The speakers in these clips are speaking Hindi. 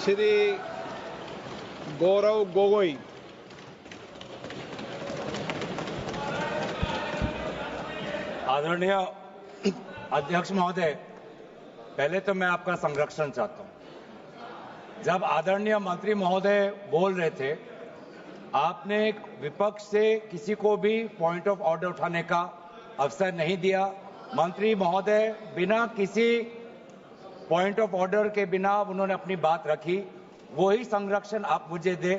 श्री गौरव गोगोई। आदरणीय अध्यक्ष महोदय, पहले तो मैं आपका संरक्षण चाहता हूं। जब आदरणीय मंत्री महोदय बोल रहे थे, आपने विपक्ष से किसी को भी पॉइंट ऑफ ऑर्डर उठाने का अवसर नहीं दिया। मंत्री महोदय बिना किसी पॉइंट ऑफ ऑर्डर के बिना उन्होंने अपनी बात रखी। वही संरक्षण आप मुझे दे,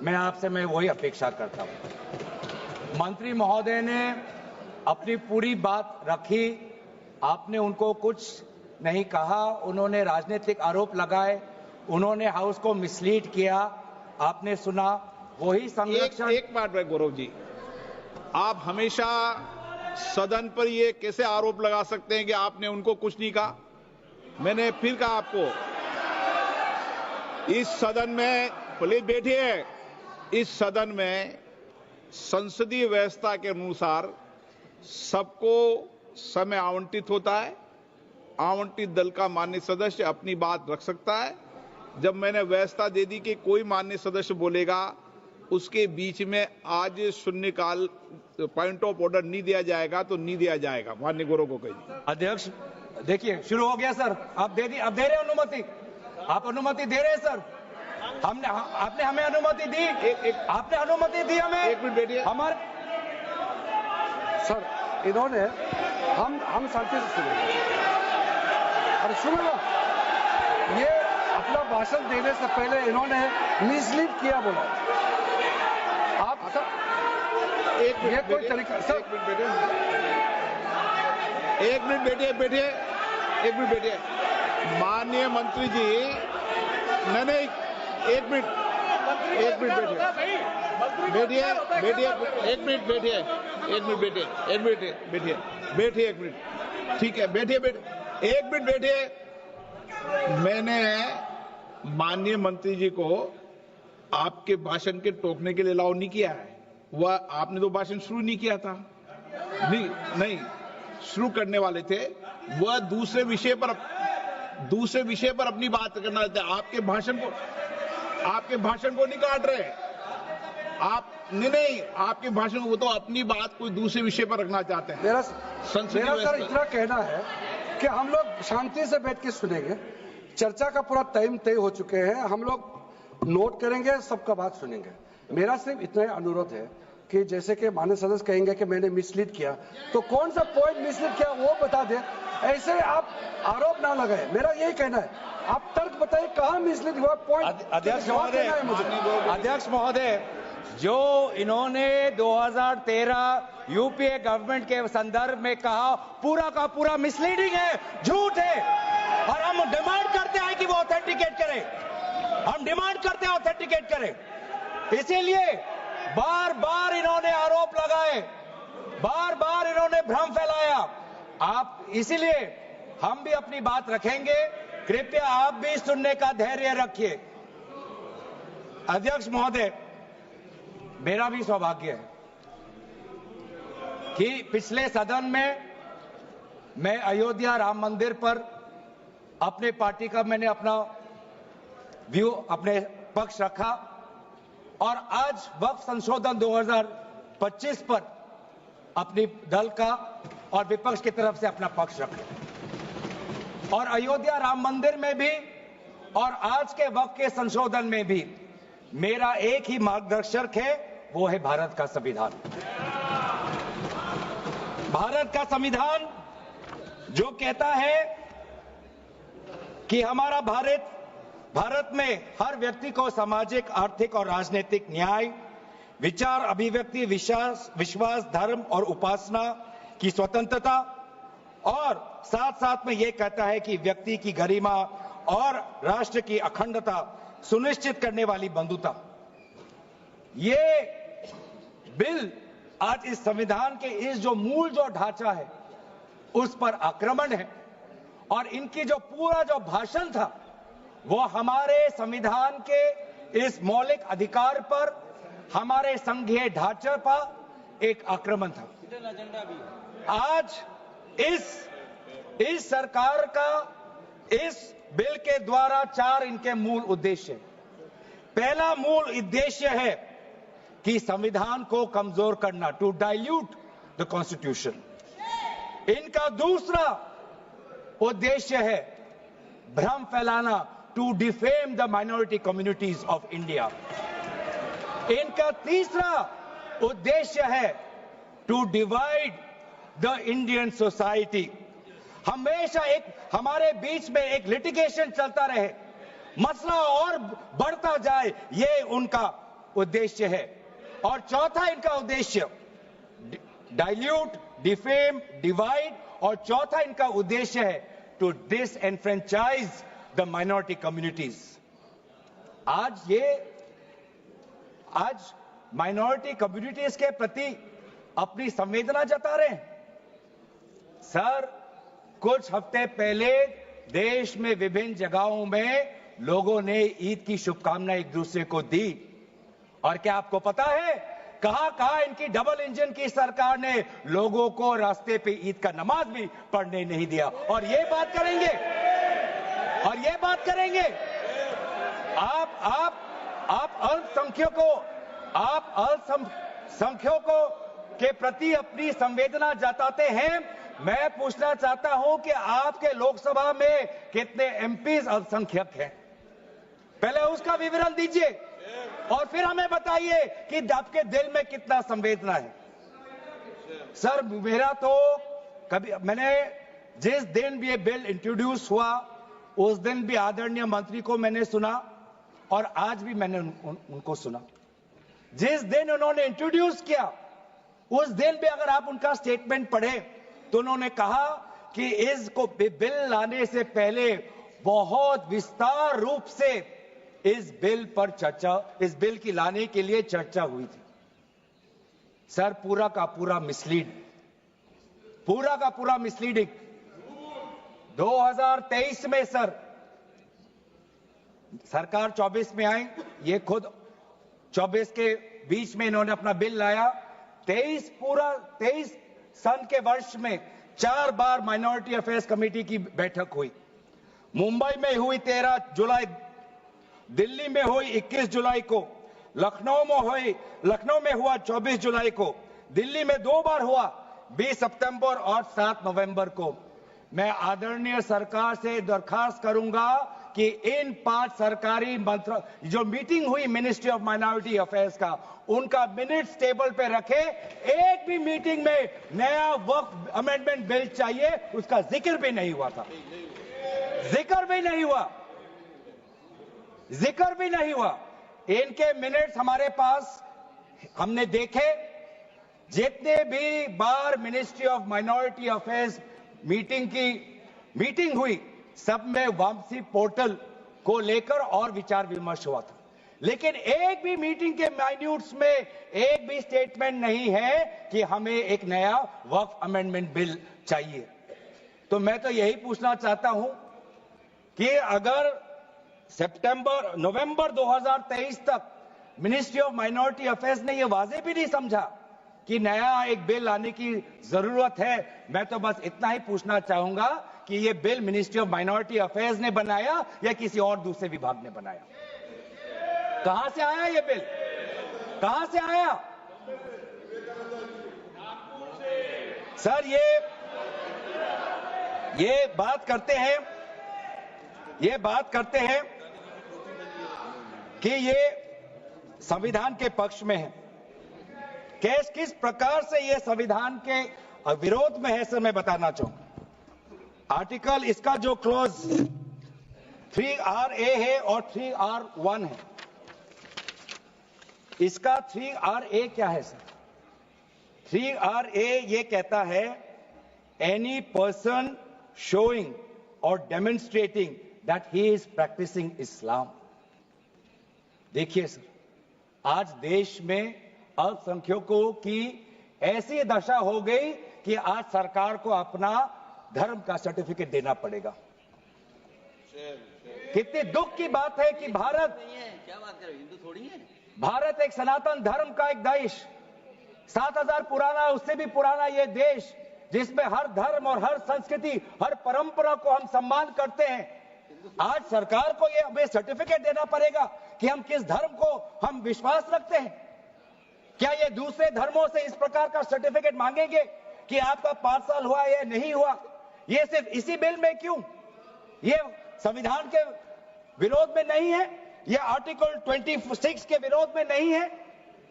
मैं वही अपेक्षा करता हूं। मंत्री महोदय ने अपनी पूरी बात रखी, आपने उनको कुछ नहीं कहा। उन्होंने राजनीतिक आरोप लगाए, उन्होंने हाउस को मिसलीड किया, आपने सुना। वही संरक्षण। एक बात है गौरव जी, आप हमेशा सदन पर ये कैसे आरोप लगा सकते हैं कि आपने उनको कुछ नहीं कहा? मैंने फिर कहा आपको, इस सदन में, प्लीज बैठिए, इस सदन में संसदीय व्यवस्था के अनुसार सबको समय आवंटित होता है। आवंटित दल का माननीय सदस्य अपनी बात रख सकता है। जब मैंने व्यवस्था दे दी कि कोई माननीय सदस्य बोलेगा, उसके बीच में आज शून्यकाल पॉइंट ऑफ ऑर्डर नहीं दिया जाएगा तो नहीं दिया जाएगा। माननीय गौरव गोगोई जी। अध्यक्ष देखिए, शुरू हो गया सर। आप दे रहे हैं अनुमति, आप अनुमति दे रहे हैं सर। आपने हमें अनुमति दी, आपने अनुमति दी हमें। एक मिनट बैठिए। हमारे सर, इन्होंने हम शांति से सुनेंगे। अरे सुनो ना, ये अपना भाषण देने से पहले इन्होंने मिसलीड किया बोला। आप सब ये कोई तरीका सर? एक मिनट बैठिए। माननीय मंत्री जी, नहीं, एक मिनट बैठिए। ठीक है, बैठिए। एक मिनट बैठिए। मैंने माननीय मंत्री जी को आपके भाषण के टोकने के लिए अलाउ नहीं किया है। वह आपने तो भाषण शुरू नहीं किया था। नहीं शुरू करने वाले थे। वह दूसरे विषय पर अपनी बात करना चाहते हैं। आपके भाषण को नहीं काट रहे आप। नहीं, आपके भाषण को, तो अपनी बात कोई दूसरे विषय पर रखना चाहते हैं। मेरा सर इतना कहना है कि हम लोग शांति से बैठ के सुनेंगे। चर्चा का पूरा टाइम तय हो चुके हैं, हम लोग नोट करेंगे, सबका बात सुनेंगे। मेरा सिर्फ इतना अनुरोध है कि जैसे कि माननीय सदस्य कहेंगे कि मैंने मिसलीड किया, तो कौन सा पॉइंट मिसलीड किया वो बता दे। ऐसे आप आरोप ना लगाए, मेरा यही कहना है। आप तर्क बताइए कहां मिसलीड हुआ पॉइंट। अध्यक्ष महोदय, जो इन्होंने 2013 यूपीए गवर्नमेंट के संदर्भ में कहा, पूरा का पूरा मिसलीडिंग है, झूठ है। और हम डिमांड करते हैं कि वो ऑथेंटिकेट करें। इसीलिए बार बार इन्होंने आरोप लगाए, बार बार इन्होंने भ्रम फैलाया। आप इसीलिए हम भी अपनी बात रखेंगे। कृपया आप भी सुनने का धैर्य रखिए। अध्यक्ष महोदय, मेरा भी सौभाग्य है कि पिछले सदन में मैं अयोध्या राम मंदिर पर अपने पार्टी का मैंने अपना व्यू, अपने पक्ष रखा, और आज वक्फ संशोधन 2025 पर अपनी दल का और विपक्ष की तरफ से अपना पक्ष रखा। और अयोध्या राम मंदिर में भी और आज के वक्फ के संशोधन में भी मेरा एक ही मार्गदर्शक है, वो है भारत का संविधान। भारत का संविधान जो कहता है कि हमारा भारत में हर व्यक्ति को सामाजिक, आर्थिक और राजनीतिक न्याय, विचार, अभिव्यक्ति, विश्वास, धर्म और उपासना की स्वतंत्रता, और साथ साथ में यह कहता है कि व्यक्ति की गरिमा और राष्ट्र की अखंडता सुनिश्चित करने वाली बंधुता। ये बिल आज इस संविधान के इस जो मूल जो ढांचा है उस पर आक्रमण है। और इनकी जो पूरा जो भाषण था वो हमारे संविधान के इस मौलिक अधिकार पर, हमारे संघीय ढांचे पर एक आक्रमण था। आज इस सरकार का, इस बिल के द्वारा 4 इनके मूल उद्देश्य हैं। पहला मूल उद्देश्य है कि संविधान को कमजोर करना, टू डाइल्यूट द कॉन्स्टिट्यूशन। इनका दूसरा उद्देश्य है भ्रम फैलाना, to defame the minority communities of India. इनका तीसरा उद्देश्य है to divide the Indian society. हमेशा एक हमारे बीच में एक लिटिगेशन चलता रहे, मसला और बढ़ता जाए, ये उनका उद्देश्य है। और चौथा इनका उद्देश्य डाइल्यूट, डिफेम, डिवाइड, और चौथा इनका उद्देश्य है to disenfranchise the minority communities. आज माइनॉरिटी कम्युनिटीज के प्रति अपनी संवेदना जता रहे हैं। सर, कुछ हफ्ते पहले देश में विभिन्न जगहों में लोगों ने ईद की शुभकामनाएं एक दूसरे को दी, और क्या आपको पता है कहां इनकी डबल इंजन की सरकार ने लोगों को रास्ते पे ईद का नमाज भी पढ़ने नहीं दिया। और ये बात करेंगे आप अल्पसंख्यकों के प्रति अपनी संवेदना जताते हैं। मैं पूछना चाहता हूं कि आपके लोकसभा में कितने एमपीज अल्पसंख्यक हैं? पहले उसका विवरण दीजिए और फिर हमें बताइए कि आपके दिल में कितना संवेदना है। सर, मेरा तो मैंने जिस दिन भी ये बिल इंट्रोड्यूस हुआ उस दिन भी आदरणीय मंत्री को मैंने सुना और आज भी मैंने उनको सुना। जिस दिन उन्होंने इंट्रोड्यूस किया उस दिन भी अगर आप उनका स्टेटमेंट पढ़े तो उन्होंने कहा कि इसको बिल लाने से पहले बहुत विस्तार रूप से इस बिल की लाने के लिए चर्चा हुई थी। सर, पूरा का पूरा मिसलीडिंग। 2023 में सर सरकार 24 में आई, ये खुद 24 के बीच में इन्होंने अपना बिल लाया। 23 सन के वर्ष में 4 बार माइनॉरिटी अफेयर्स कमेटी की बैठक हुई। मुंबई में हुई 13 जुलाई, दिल्ली में हुई 21 जुलाई को, लखनऊ में हुआ 24 जुलाई को, दिल्ली में 2 बार हुआ 20 सितंबर और 7 नवंबर को। मैं आदरणीय सरकार से दरखास्त करूंगा कि इन 5 सरकारी जो मीटिंग हुई मिनिस्ट्री ऑफ माइनॉरिटी अफेयर्स का, उनका मिनट्स टेबल पे रखे। एक भी मीटिंग में नया वक्फ अमेंडमेंट बिल चाहिए उसका जिक्र भी नहीं हुआ था। जिक्र भी नहीं हुआ। इनके मिनट्स हमारे पास, हमने देखे। जितने भी बार ministry of minority affairs meeting हुई, सब में वापसी पोर्टल को लेकर और विचार विमर्श हुआ था, लेकिन एक भी मीटिंग के माइन्यूट्स में एक भी स्टेटमेंट नहीं है कि हमें एक नया वक्फ अमेंडमेंट बिल चाहिए। तो मैं तो यही पूछना चाहता हूं कि अगर नवंबर 2023 तक मिनिस्ट्री ऑफ माइनॉरिटी अफेयर्स ने यह वाजे भी नहीं समझा कि नया एक बिल लाने की जरूरत है, मैं तो बस इतना ही पूछना चाहूंगा कि यह bill ministry of minority affairs ने बनाया या किसी और दूसरे विभाग ने बनाया? कहां से आया यह बिल? कहां से आया? सर, ये बात करते हैं कि ये संविधान के पक्ष में है। किस प्रकार से ये संविधान के विरोध में है, सर मैं बताना चाहूंगा। आर्टिकल, इसका जो क्लॉज 3RA है और 3R1 है। इसका 3RA क्या है सर? 3RA ये कहता है एनी पर्सन शोइंग और demonstrating that he is practising Islam. देखिए सर, आज देश में अल्पसंख्यकों की ऐसी दशा हो गई कि आज सरकार को अपना धर्म का सर्टिफिकेट देना पड़ेगा। कितनी दुख की बात है कि भारत हिंदू थोड़ी है। भारत एक सनातन धर्म का एक देश, 7000 पुराना, उससे भी पुराना ये देश, जिसमें हर धर्म और हर संस्कृति, हर परंपरा को हम सम्मान करते हैं। आज सरकार को ये हमें सर्टिफिकेट देना पड़ेगा कि हम किस धर्म को हम विश्वास रखते हैं। क्या ये दूसरे धर्मों से इस प्रकार का सर्टिफिकेट मांगेंगे कि आपका 5 साल हुआ या नहीं हुआ? ये सिर्फ इसी बिल में क्यों? ये संविधान के विरोध में नहीं है? ये आर्टिकल 26 के विरोध में नहीं है?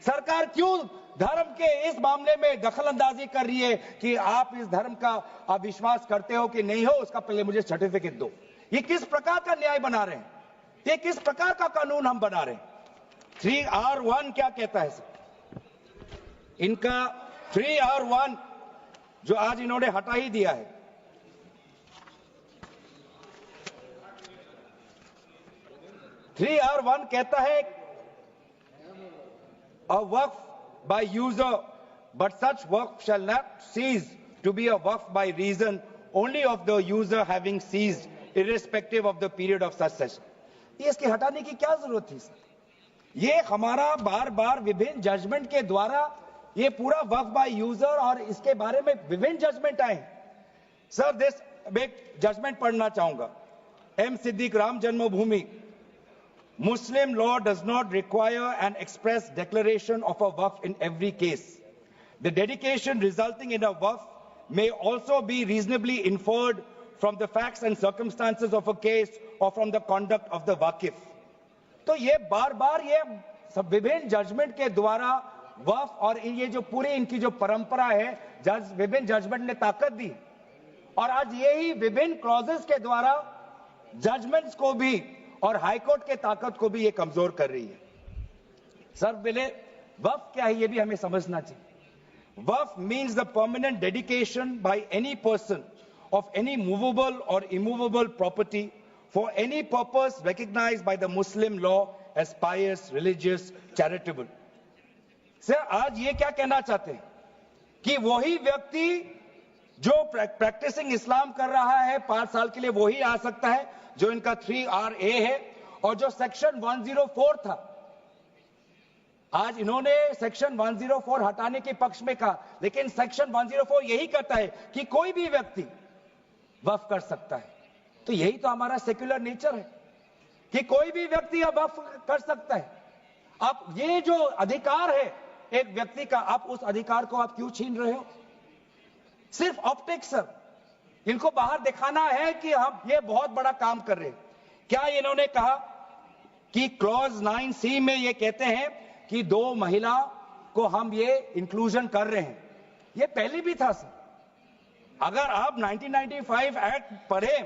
सरकार क्यों धर्म के इस मामले में दखलंदाजी कर रही है कि आप इस धर्म का आप विश्वास करते हो कि नहीं हो, उसका पहले मुझे सर्टिफिकेट दो? ये किस प्रकार का न्याय बना रहे हैं? ये किस प्रकार का कानून हम बना रहे हैं? 3R1 क्या कहता है सर? इनका 3R1 जो आज इन्होंने हटा ही दिया है, R1 कहता है a waqf by user, but such waqf shall not cease to be a waqf by reason only of the user having ceased, irrespective of the period of such session. ये इसके हटाने की क्या जरूरत थी सर? ये हमारा बार बार विभिन्न जजमेंट के द्वारा ये पूरा वक्फ बाय यूजर और इसके बारे में विभिन्न जजमेंट आए सर। दिस एक जजमेंट पढ़ना चाहूंगा। M. Siddiq, Ram Janmabhoomi, Muslim law does not require an express declaration of a waqf in every case. The dedication resulting in a waqf may also be reasonably inferred from the facts and circumstances of a case or from the conduct of the waqif. तो ये बार बार ये सब विभिन्न जजमेंट के द्वारा वक्फ और ये जो पूरी इनकी जो परंपरा है, विभिन्न जजमेंट ने ताकत दी और आज यही विभिन्न क्लॉजेस के द्वारा जजमेंट्स को भी और हाईकोर्ट के ताकत को भी ये कमजोर कर रही है। सर पहले वक्फ क्या है ये भी हमें समझना चाहिए। वक्फ means the permanent dedication by any person of any movable or immovable property for any purpose recognized by the Muslim law as pious, religious, charitable. Sir आज ये क्या कहना चाहते हैं कि वही व्यक्ति जो प्रैक्टिसिंग इस्लाम कर रहा है 5 साल के लिए वही आ सकता है, जो इनका 3RA है और जो सेक्शन 104 था। आज इन्होंने सेक्शन 104 हटाने के पक्ष में कहा, लेकिन सेक्शन 104 यही कहता है कि कोई भी व्यक्ति वक्फ कर सकता है। तो यही तो हमारा सेक्युलर नेचर है कि कोई भी व्यक्ति अब वक्फ कर सकता है। अब ये जो अधिकार है एक व्यक्ति का, आप उस अधिकार को आप क्यों छीन रहे हो? सिर्फ ऑप्टिक्स सर, इनको बाहर दिखाना है कि हम ये बहुत बड़ा काम कर रहे हैं। क्या इन्होंने कहा कि क्लॉज 9C में ये कहते हैं कि 2 महिला को हम ये इंक्लूजन कर रहे हैं? ये पहले भी था सर। अगर आप 1995 एक्ट पढ़े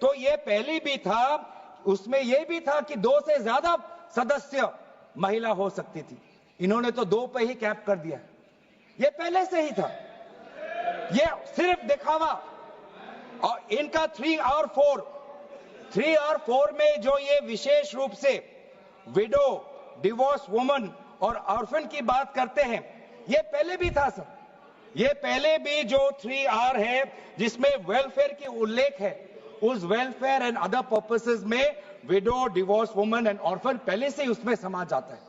तो ये पहले भी था, उसमें ये भी था कि 2 से ज्यादा सदस्य महिला हो सकती थी। इन्होंने तो 2 पे ही कैप कर दिया। ये पहले से ही था, ये सिर्फ दिखावा। और इनका 3R4 में जो ये विशेष रूप से विडो, डिवोर्स वुमन और ऑर्फन की बात करते हैं, ये पहले भी था सर। ये पहले भी जो 3R है जिसमें वेलफेयर की उल्लेख है, उस वेलफेयर एंड अदर पर्पसेस में window, divorce woman and orphan पहले से ही उसमें समा जाता है।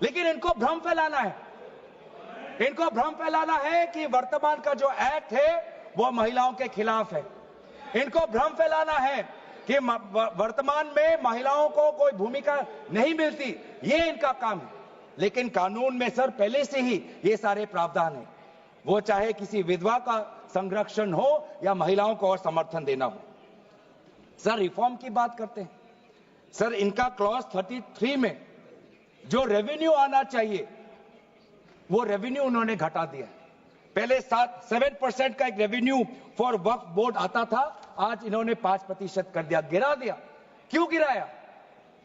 लेकिन इनको भ्रम फैलाना है, इनको भ्रम फैलाना है कि वर्तमान का जो एक्ट है वो महिलाओं के खिलाफ है। इनको भ्रम फैलाना है कि वर्तमान में महिलाओं को कोई भूमिका नहीं मिलती, ये इनका काम है। लेकिन कानून में सर पहले से ही ये सारे प्रावधान है, वो चाहे किसी विधवा का संरक्षण हो या महिलाओं को और समर्थन देना हो। सर रिफॉर्म की बात करते हैं सर, इनका क्लॉज 33 में जो रेवेन्यू आना चाहिए वो रेवेन्यू उन्होंने घटा दिया। पहले 7% का एक रेवेन्यू फॉर वक्फ बोर्ड आता था, आज इन्होंने 5% कर दिया, गिरा दिया। क्यों गिराया?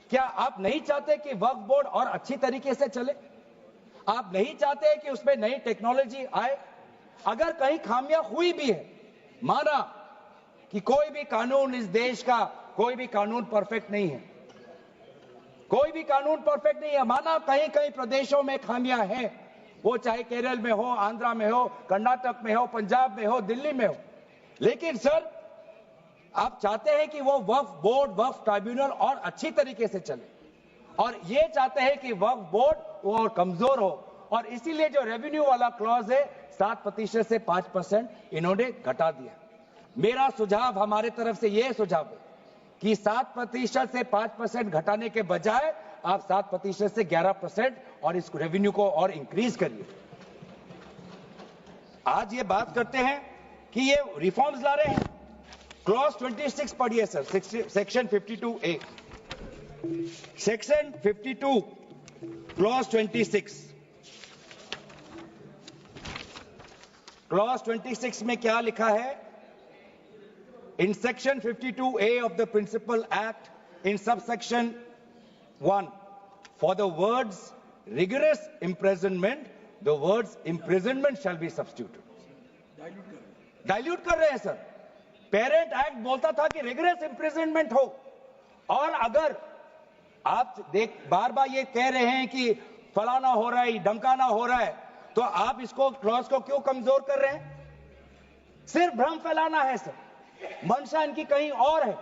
क्या आप नहीं चाहते कि वक्फ बोर्ड और अच्छी तरीके से चले? आप नहीं चाहते कि उसमें नई टेक्नोलॉजी आए? अगर कहीं खामियां हुई भी है, माना कि कोई भी कानून इस देश का, कोई भी कानून परफेक्ट नहीं है, कोई भी कानून परफेक्ट नहीं है, माना कहीं कहीं प्रदेशों में खामियां हैं, वो चाहे केरल में हो, आंध्रा में हो, कर्नाटक में हो, पंजाब में हो, दिल्ली में हो। लेकिन सर आप चाहते हैं कि वो वक्फ बोर्ड, वक्फ ट्राइब्यूनल और अच्छी तरीके से चले, और ये चाहते हैं कि वक्फ बोर्ड वो और कमजोर हो, और इसीलिए जो रेवेन्यू वाला क्लॉज है 7% से 5% इन्होंने घटा दिया। मेरा सुझाव, हमारे तरफ से ये सुझाव है कि 7% से 5% घटाने के बजाय आप 7% से 11% और इस रेवेन्यू को और इंक्रीज करिए। आज ये बात करते हैं कि ये रिफॉर्म्स ला रहे हैं। क्लॉज 26 पढ़िए sir, section 52A, section 52 clause 26। Clause 26 में क्या लिखा है? In section 52A of the Principal Act, in subsection 1, for the words rigorous imprisonment, the words imprisonment shall be substituted. Dilute कर रहे हैं सर। पेरेंट एक्ट बोलता था कि रिगरस इम्प्रिजनमेंट हो, और अगर आप बार बार ये कह रहे हैं कि फलाना हो रहा है, धमकाना हो रहा है, तो आप इसको क्लॉज को क्यों कमजोर कर रहे हैं? सिर्फ भ्रम फैलाना है सर। मंशा इनकी कहीं और है।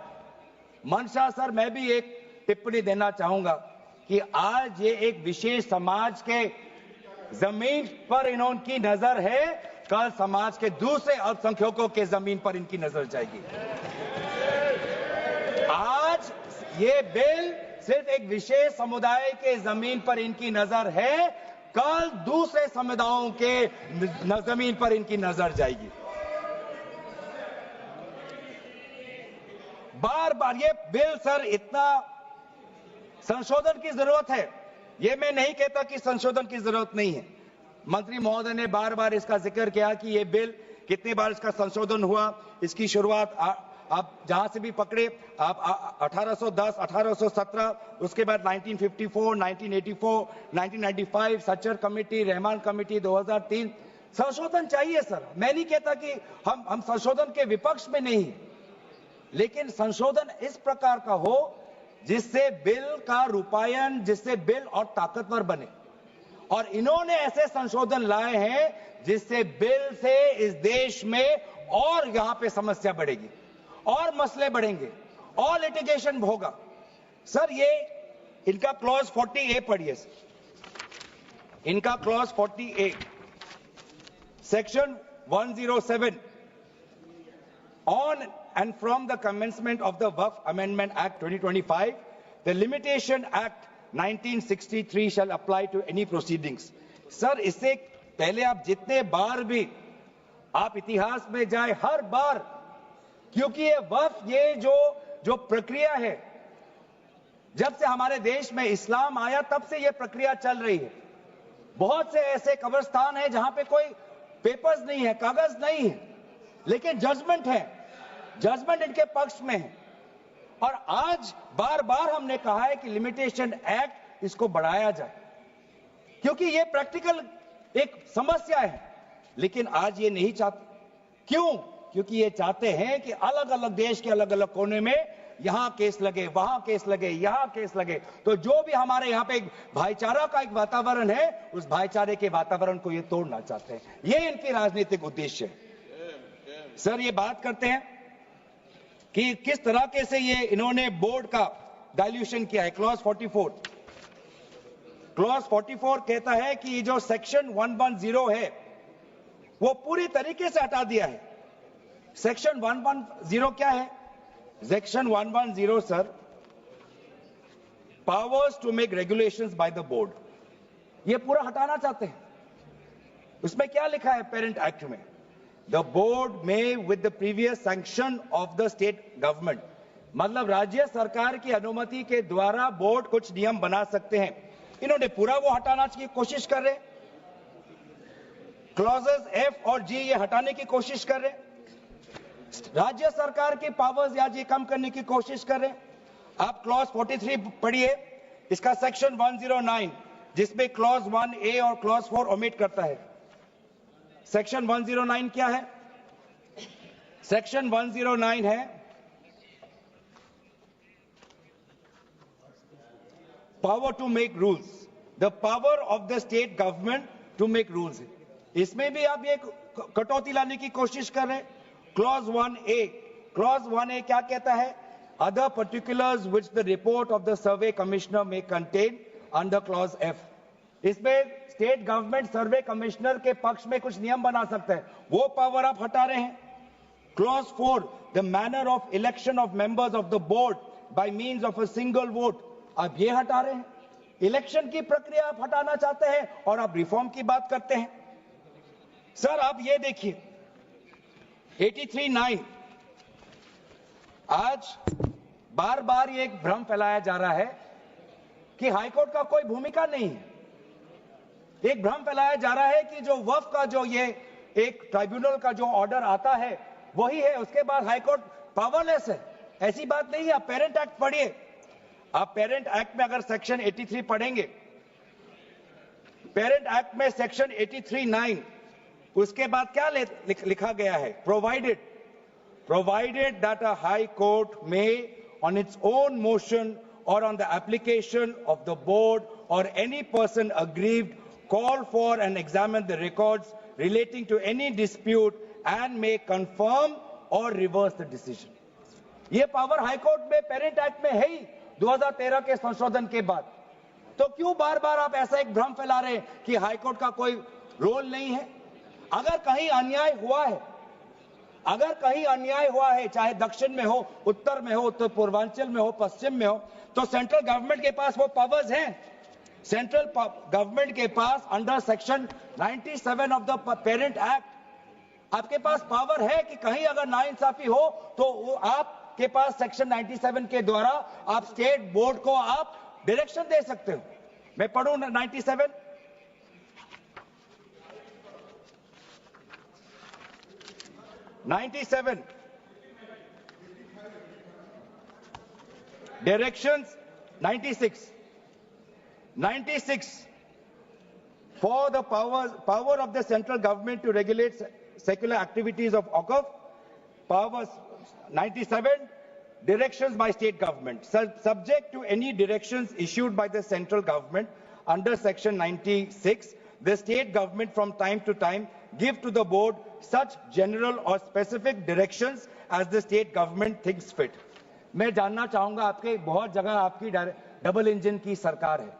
मंशा सर, मैं भी एक टिप्पणी देना चाहूंगा कि आज ये एक विशेष समाज के जमीन पर इनकी नजर है, कल समाज के दूसरे अल्पसंख्यकों के जमीन पर इनकी नजर जाएगी। आज ये बिल सिर्फ एक विशेष समुदाय के जमीन पर इनकी नजर है, कल दूसरे समुदायों के जमीन पर इनकी नजर जाएगी। बार बार ये बिल सर, इतना संशोधन की जरूरत है। ये मैं नहीं कहता कि संशोधन की जरूरत नहीं है। मंत्री महोदय ने बार बार इसका जिक्र किया कि ये बिल कितनी बार इसका संशोधन हुआ। इसकी शुरुआत आप जहां से भी पकड़े, आप 1810, 1817, उसके बाद 1954, 1984, 1995, सच्चर कमेटी, रहमान कमेटी 2003। संशोधन चाहिए सर। मैं नहीं कहता कि हम संशोधन के विपक्ष में नहीं, लेकिन संशोधन इस प्रकार का हो जिससे बिल का रूपायन, जिससे बिल और ताकतवर बने। और इन्होंने ऐसे संशोधन लाए हैं जिससे बिल से इस देश में और यहां पे समस्या बढ़ेगी, और मसले बढ़ेंगे, और लिटिगेशन होगा। सर ये इनका क्लॉज 40A पढ़िए। इनका clause 40A, section 107, on and from the commencement of the Waqf Amendment Act 2025, the Limitation Act 1963 shall apply to any proceedings. Sir, इससे पहले आप जितने बार भी आप इतिहास में जाए, हर बार, क्योंकि ये वक्फ, ये जो प्रक्रिया है, जब से हमारे देश में इस्लाम आया तब से ये प्रक्रिया चल रही है। बहुत से ऐसे कब्रिस्तान हैं जहां पे कोई पेपर्स नहीं है, कागज नहीं है, लेकिन जजमेंट है, जजमेंट इनके पक्ष में है। और आज बार बार हमने कहा है कि लिमिटेशन एक्ट इसको बढ़ाया जाए, क्योंकि ये प्रैक्टिकल एक समस्या है। लेकिन आज ये नहीं चाहते। क्यों? क्योंकि ये चाहते हैं कि अलग अलग देश के अलग अलग कोने में यहां केस लगे, वहां केस लगे, यहां केस लगे। तो जो भी हमारे यहां पे एक भाईचारा का एक वातावरण है, उस भाईचारे के वातावरण को ये तोड़ना चाहते हैं। ये इनकी राजनीतिक उद्देश्य है। सर, ये बात करते हैं कि किस तरीके से ये इन्होंने बोर्ड का डाइल्यूशन किया है। क्लॉज 44, क्लॉज 44 कहता है कि ये जो सेक्शन 110 है वो पूरी तरीके से हटा दिया है। सेक्शन 110 क्या है? Section 110 sir, powers to make regulations by the board, ये पूरा हटाना चाहते हैं। उसमें क्या लिखा है पेरेंट एक्ट में? The board may with the previous sanction of the state government, मतलब राज्य सरकार की अनुमति के द्वारा बोर्ड कुछ नियम बना सकते हैं। इन्होंने पूरा वो हटाना की कोशिश कर रहे। क्लॉजेस F और G ये हटाने की कोशिश कर रहे। राज्य सरकार की पावर्स या ये कम करने की कोशिश कर रहे। आप क्लॉज 43 पढ़िए, इसका सेक्शन 109, जिसमें क्लॉज 1A और क्लॉज 4 ओमिट करता है। सेक्शन 109 क्या है? सेक्शन 109 है power to make rules, the power of the state government to make rules. इसमें भी आप ये कटौती लाने की कोशिश कर रहे हैं। क्लॉज 1A, क्लॉज 1A क्या कहता है? Other particulars which the report of the survey commissioner में कंटेन अंडर क्लॉज F। इसमें स्टेट गवर्नमेंट सर्वे कमिश्नर के पक्ष में कुछ नियम बना सकता है, वो पावर आप हटा रहे हैं। Clause 4, the manner of election of members of the board by means of a single vote, आप ये हटा रहे हैं। इलेक्शन की प्रक्रिया आप हटाना चाहते हैं और आप रिफॉर्म की बात करते हैं। सर आप ये देखिए 83(9), आज बार बार ये एक भ्रम फैलाया जा रहा है कि हाईकोर्ट का कोई भूमिका नहीं है। एक भ्रम फैलाया जा रहा है कि जो वक्फ का जो ये एक ट्राइब्यूनल का जो ऑर्डर आता है वही है, उसके बाद हाईकोर्ट पावरलेस है। ऐसी बात नहीं है। आप पेरेंट एक्ट पढ़िए। आप पेरेंट एक्ट में अगर सेक्शन 83 पढ़ेंगे, पेरेंट एक्ट में सेक्शन 83(9), उसके बाद क्या लिखा गया है? provided that a high court may on its own motion or on the application of the board or any person aggrieved call for and examine the records relating to any dispute and may confirm or reverse the decision. ये पावर हाई कोर्ट में पेरेंट एक्ट में है ही 2013 के संशोधन के बाद। तो क्यों बार बार आप ऐसा एक भ्रम फैला रहे हैं कि हाई कोर्ट का कोई रोल नहीं है? अगर कहीं अन्याय हुआ है, अगर कहीं अन्याय हुआ है, चाहे दक्षिण में हो, उत्तर में हो, उत्तर पूर्वांचल में हो, पश्चिम में हो, तो सेंट्रल गवर्नमेंट के पास वो पावर्स हैं। सेंट्रल गवर्नमेंट के पास under section 97 of the parent act आपके पास पावर है कि कहीं अगर नाइंसाफी हो तो वो आपके पास सेक्शन 97 के द्वारा आप स्टेट बोर्ड को आप डायरेक्शन दे सकते हो। मैं पढ़ूं 97। Directions 96 for the power of the central government to regulate secular activities of OCF, powers 97 directions by state government subject to any directions issued by the central government under section 96. The state government from time to time give to the board such general or specific directions as the state government thinks fit. मैं जानना चाहूंगा, आपके बहुत जगह आपकी डबल इंजन की सरकार है,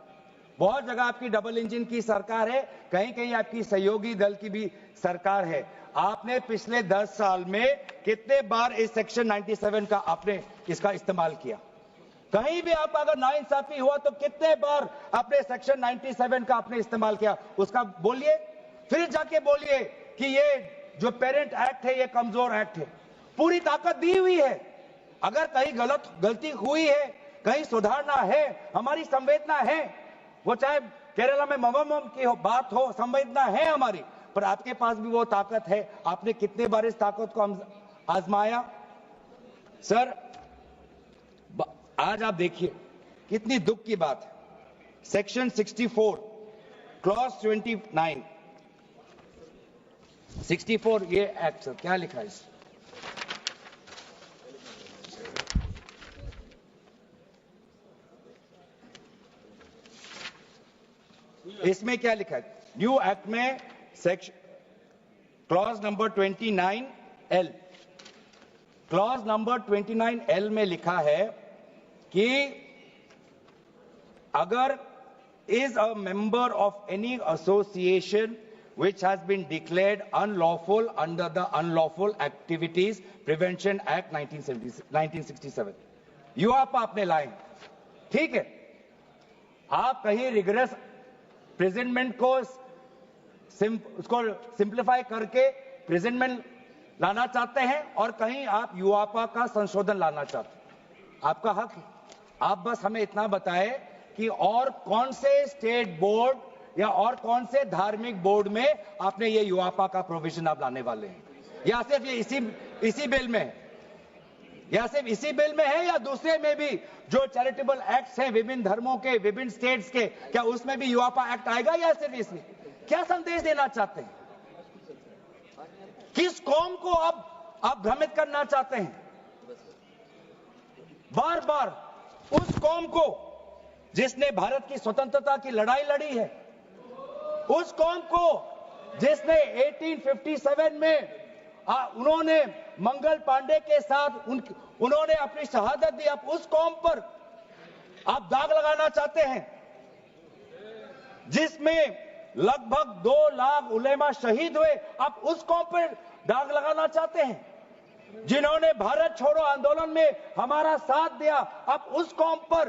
बहुत जगह आपकी डबल इंजन की सरकार है, कहीं कहीं आपकी सहयोगी दल की भी सरकार है। आपने पिछले 10 साल में कितने बार इस सेक्शन 97 का आपने इसका इस्तेमाल किया? कहीं भी आप अगर नाइंसाफी हुआ तो कितने बार आपने सेक्शन 97 का आपने इस्तेमाल किया? उसका बोलिए, फिर जाके बोलिए कि ये जो पेरेंट एक्ट है ये कमजोर एक्ट है। पूरी ताकत दी हुई है। अगर कहीं गलती हुई है, कहीं सुधारना है, हमारी संवेदना है, वो चाहे केरला में मवम की बात हो, संवेदना है हमारी, पर आपके पास भी वो ताकत है। आपने कितने बार इस ताकत को आजमाया? सर आज आप देखिए कितनी दुख की बात है। सेक्शन 64 क्लॉज 29 64 ये एक्ट सर क्या लिखा है इसमें क्या लिखा है? न्यू एक्ट में section clause number 29L, clause number 29L में लिखा है कि अगर is a member of any association which has been declared unlawful under the Unlawful Activities Prevention Act 1967, यूआपा आपने लाए, ठीक है, आप कहीं रिग्रेस प्रेजेंटमेंट को उसको सिंप्लीफाई करके प्रेजेंटमेंट लाना चाहते हैं और कहीं आप यूआपा का संशोधन लाना चाहते हैं। आपका हक है। आप बस हमें इतना बताएं कि और कौन से स्टेट बोर्ड या और कौन से धार्मिक बोर्ड में आपने ये यूआपा का प्रोविजन आप लाने वाले हैं, या सिर्फ ये इसी बिल में है, या सिर्फ इसी बिल में है, या दूसरे में भी जो चैरिटेबल एक्ट्स हैं विभिन्न धर्मों के, विभिन्न स्टेट्स के, क्या उसमें भी यूआपा एक्ट आएगा या सिर्फ इसमें? क्या संदेश देना चाहते हैं? किस कौम को आप भ्रमित करना चाहते हैं? बार बार उस कौम को जिसने भारत की स्वतंत्रता की लड़ाई लड़ी है, उस कौम को जिसने 1857 में उन्होंने मंगल पांडे के साथ उन्होंने अपनी शहादत दी, आप उस कौम पर आप दाग लगाना चाहते हैं जिसमें लगभग 2 लाख उलेमा शहीद हुए, आप उस कौम पर दाग लगाना चाहते हैं? जिन्होंने भारत छोड़ो आंदोलन में हमारा साथ दिया, अब उस कौम पर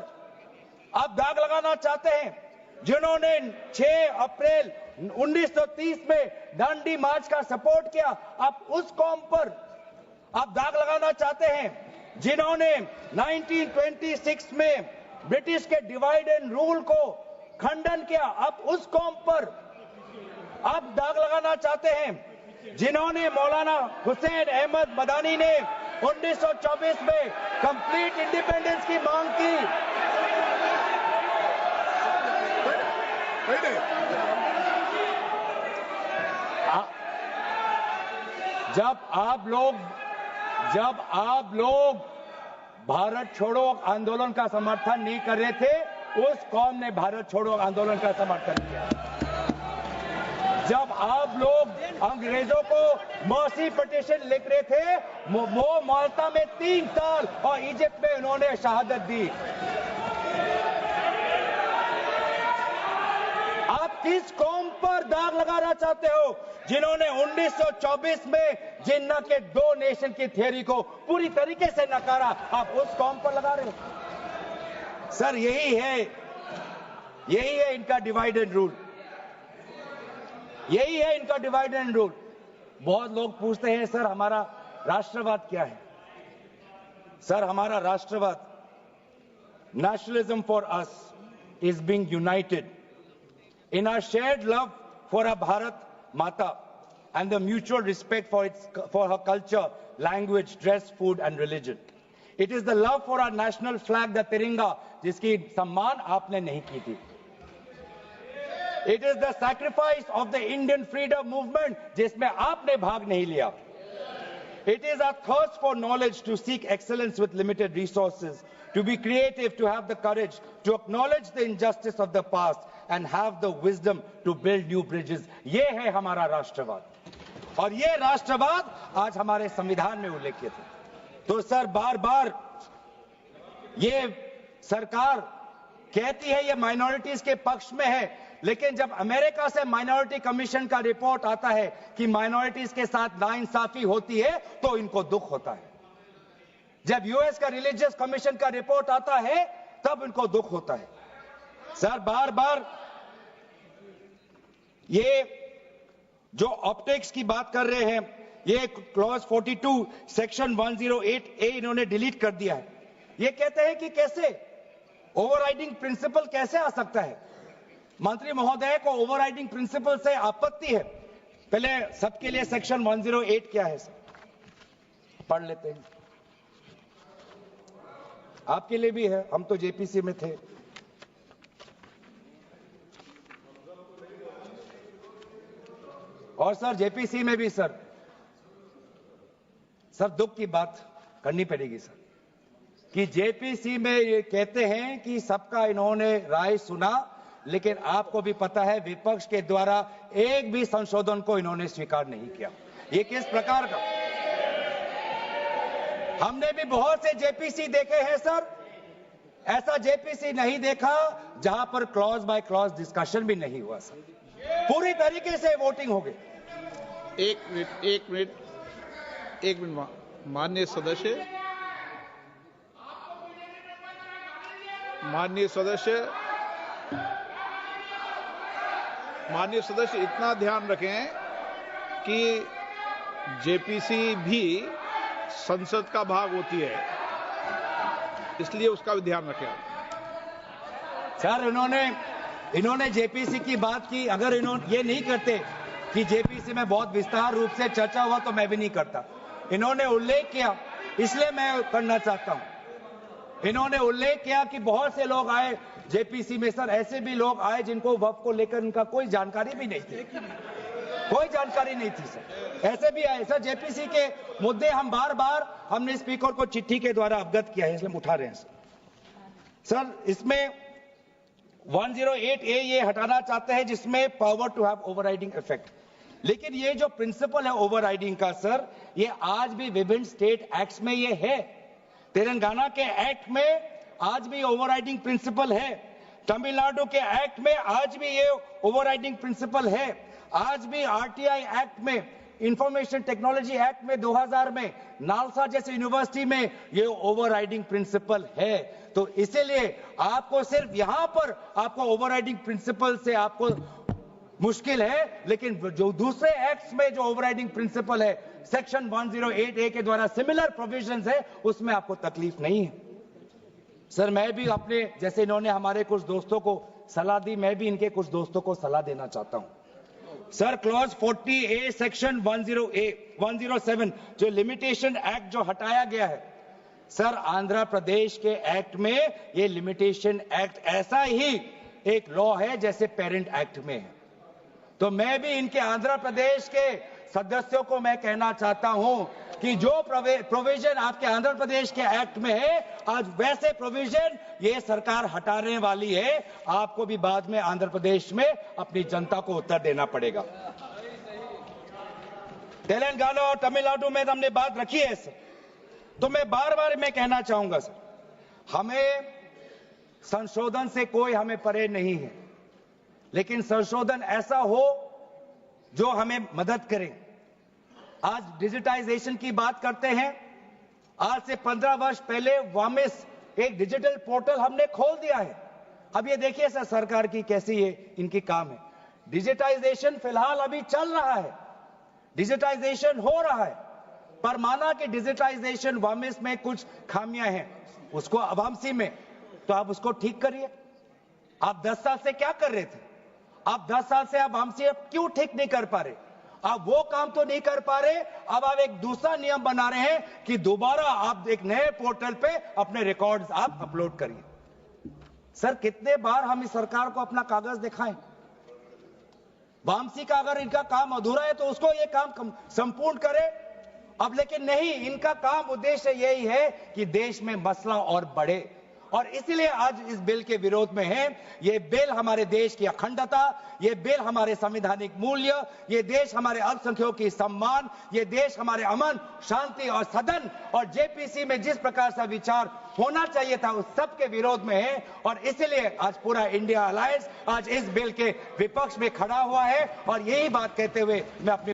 आप दाग लगाना चाहते हैं। जिन्होंने 6 अप्रैल 1930 में दांडी मार्च का सपोर्ट किया, अब उस कौम पर आप दाग लगाना चाहते हैं। जिन्होंने 1926 में ब्रिटिश के डिवाइड एंड रूल को खंडन किया, अब उस कौम पर आप दाग लगाना चाहते हैं। जिन्होंने मौलाना हुसैन अहमद मदानी ने 1924 में कंप्लीट इंडिपेंडेंस की मांग की, जब आप लोग भारत छोड़ो आंदोलन का समर्थन नहीं कर रहे थे, उस कौम ने भारत छोड़ो आंदोलन का समर्थन किया। जब आप लोग अंग्रेजों को मर्सी पिटीशन लिख रहे थे, वो माल्टा में 3 साल और इजिप्ट में उन्होंने शहादत दी। आप किस कौम पर दाग लगाना चाहते हो? जिन्होंने 1924 में जिन्ना के 2 नेशन की थियरी को पूरी तरीके से नकारा, आप उस कौम पर लगा रहे हो। सर यही है इनका डिवाइड एंड रूल, यही है इनका डिवाइड एंड रूल। बहुत लोग पूछते हैं सर हमारा राष्ट्रवाद क्या है? सर हमारा राष्ट्रवाद, nationalism for us is being United in our shared love for our Bharat Mata and the mutual respect for her culture, language, dress, food and religion. It is the love for our national flag, the Tiringa, जिसकी सम्मान आपने नहीं की थी. It is the sacrifice of the Indian freedom movement, जिसमें आपने भाग नहीं लिया. It is our thirst for knowledge, to seek excellence with limited resources, to be creative, to have the courage, to acknowledge the injustice of the past and have the wisdom to build new bridges. ये है हमारा राष्ट्रवाद, और ये राष्ट्रवाद आज हमारे संविधान में उल्लेखित है. तो सर बार बार ये सरकार कहती है ये माइनॉरिटीज के पक्ष में है, लेकिन जब अमेरिका से माइनॉरिटी कमीशन का रिपोर्ट आता है कि माइनॉरिटीज के साथ नाइंसाफी होती है, तो इनको दुख होता है. जब यूएस का रिलीजियस कमीशन का रिपोर्ट आता है, तब इनको दुख होता है. सर बार बार ये जो ऑप्टिक्स की बात कर रहे हैं, ये क्लॉज 42 सेक्शन 108A इन्होंने डिलीट कर दिया है. ये कहते हैं कि कैसे ओवरराइडिंग प्रिंसिपल कैसे आ सकता है. मंत्री महोदय को ओवरराइडिंग प्रिंसिपल से आपत्ति है. पहले सबके लिए सेक्शन 108 क्या है सर पढ़ लेते हैं. आपके लिए भी है, हम तो जेपीसी में थे. और सर जेपीसी में भी सर दुख की बात करनी पड़ेगी सर, कि जेपीसी में ये कहते हैं कि सबका इन्होंने राय सुना, लेकिन आपको भी पता है विपक्ष के द्वारा एक भी संशोधन को इन्होंने स्वीकार नहीं किया. ये किस प्रकार का? हमने भी बहुत से जेपीसी देखे हैं सर, ऐसा जेपीसी नहीं देखा जहां पर क्लॉज बाय क्लॉज डिस्कशन भी नहीं हुआ सर. पूरी तरीके से वोटिंग हो गई. एक मिनट माननीय सदस्य इतना ध्यान रखें कि जेपीसी भी संसद का भाग होती है, इसलिए उसका भी ध्यान रखें. सर इन्होंने जेपीसी की बात की. अगर इन्होंने ये नहीं करते कि जेपीसी में बहुत विस्तार रूप से चर्चा हुआ, तो मैं भी नहीं करता. इन्होंने उल्लेख किया, इसलिए मैं करना चाहता हूं. इन्होंने उल्लेख किया कि बहुत से लोग आए जेपीसी में. सर ऐसे भी लोग आए जिनको वक्फ को लेकर उनका कोई जानकारी भी नहीं थी, कोई जानकारी नहीं थी सर. ऐसे भी आए सर. जेपीसी के मुद्दे हम बार बार हमने स्पीकर को चिट्ठी के द्वारा अवगत किया है, इसलिए हम उठा रहे हैं सर. इसमें 108A ये हटाना चाहते हैं, जिसमें power to have overriding effect. लेकिन ये जो प्रिंसिपल है ओवरराइडिंग का सर, ये आज भी विभिन्न स्टेट एक्ट्स में ये है. तेलंगाना के एक्ट में आज भी ओवरराइडिंग प्रिंसिपल है. तमिलनाडु के एक्ट में आज भी ये ओवरराइडिंग प्रिंसिपल है. आज भी आरटीआई एक्ट में इंफॉर्मेशन टेक्नोलॉजी एक्ट में 2000 में नालसा जैसे यूनिवर्सिटी में ये ओवरराइडिंग प्रिंसिपल है। तो इसीलिए आपको सिर्फ यहां पर आपको ओवरराइडिंग प्रिंसिपल से आपको मुश्किल है, लेकिन जो दूसरे एक्ट्स में जो ओवरराइडिंग प्रिंसिपल है सेक्शन 108A के द्वारा सिमिलर प्रोविजंस है, उसमें आपको तकलीफ नहीं है। सर मैं भी अपने जैसे इन्होंने हमारे कुछ दोस्तों को सलाह दी, मैं भी इनके कुछ दोस्तों को सलाह देना चाहता हूं। सर क्लॉज 40A सेक्शन 107 जो लिमिटेशन एक्ट जो हटाया गया है, सर आंध्र प्रदेश के एक्ट में ये लिमिटेशन एक्ट ऐसा ही एक लॉ है जैसे पेरेंट एक्ट में है। तो मैं भी इनके आंध्र प्रदेश के सदस्यों को मैं कहना चाहता हूं कि जो प्रोविजन आपके आंध्र प्रदेश के एक्ट में है, आज वैसे प्रोविजन ये सरकार हटाने वाली है। आपको भी बाद में आंध्र प्रदेश में अपनी जनता को उत्तर देना पड़ेगा। तेलंगाना और तमिलनाडु में हमने बात रखी है सर, तो मैं बार बार मैं कहना चाहूंगा सर, हमें संशोधन से कोई हमें परे नहीं है, लेकिन संशोधन ऐसा हो जो हमें मदद करे। आज डिजिटाइजेशन की बात करते हैं। आज से 15 वर्ष पहले वामिस एक डिजिटल पोर्टल हमने खोल दिया है। अब ये देखिए सर सरकार की कैसी ये इनकी काम है। डिजिटाइजेशन फिलहाल अभी चल रहा है, डिजिटाइजेशन हो रहा है, पर माना कि डिजिटाइजेशन वामिस में कुछ खामियां हैं, उसको वामसी में, तो आप उसको ठीक करिए। आप 10 साल से क्या कर रहे थे? आप 10 साल से आप वामसी क्यों ठीक नहीं कर पा रहे? आप वो काम तो नहीं कर पा रहे, अब आप एक दूसरा नियम बना रहे हैं कि दोबारा आप एक नए पोर्टल पे अपने रिकॉर्ड्स आप अपलोड करिए। सर कितने बार हम इस सरकार को अपना कागज दिखाएं? वामसी का अगर इनका काम अधूरा है तो उसको ये काम संपूर्ण करे। अब लेकिन नहीं, इनका काम उद्देश्य यही है कि देश में मसला और बढ़े, और इसीलिए आज इस बिल के विरोध में है। ये बिल हमारे देश की अखंडता, ये बिल हमारे संवैधानिक मूल्य, ये देश हमारे अल्पसंख्यकों की सम्मान, ये देश हमारे अमन शांति और सदन और जेपीसी में जिस प्रकार से विचार होना चाहिए था उस सब के विरोध में है। और इसीलिए आज पूरा इंडिया अलायंस आज इस बिल के विपक्ष में खड़ा हुआ है। और यही बात कहते हुए मैं अपनी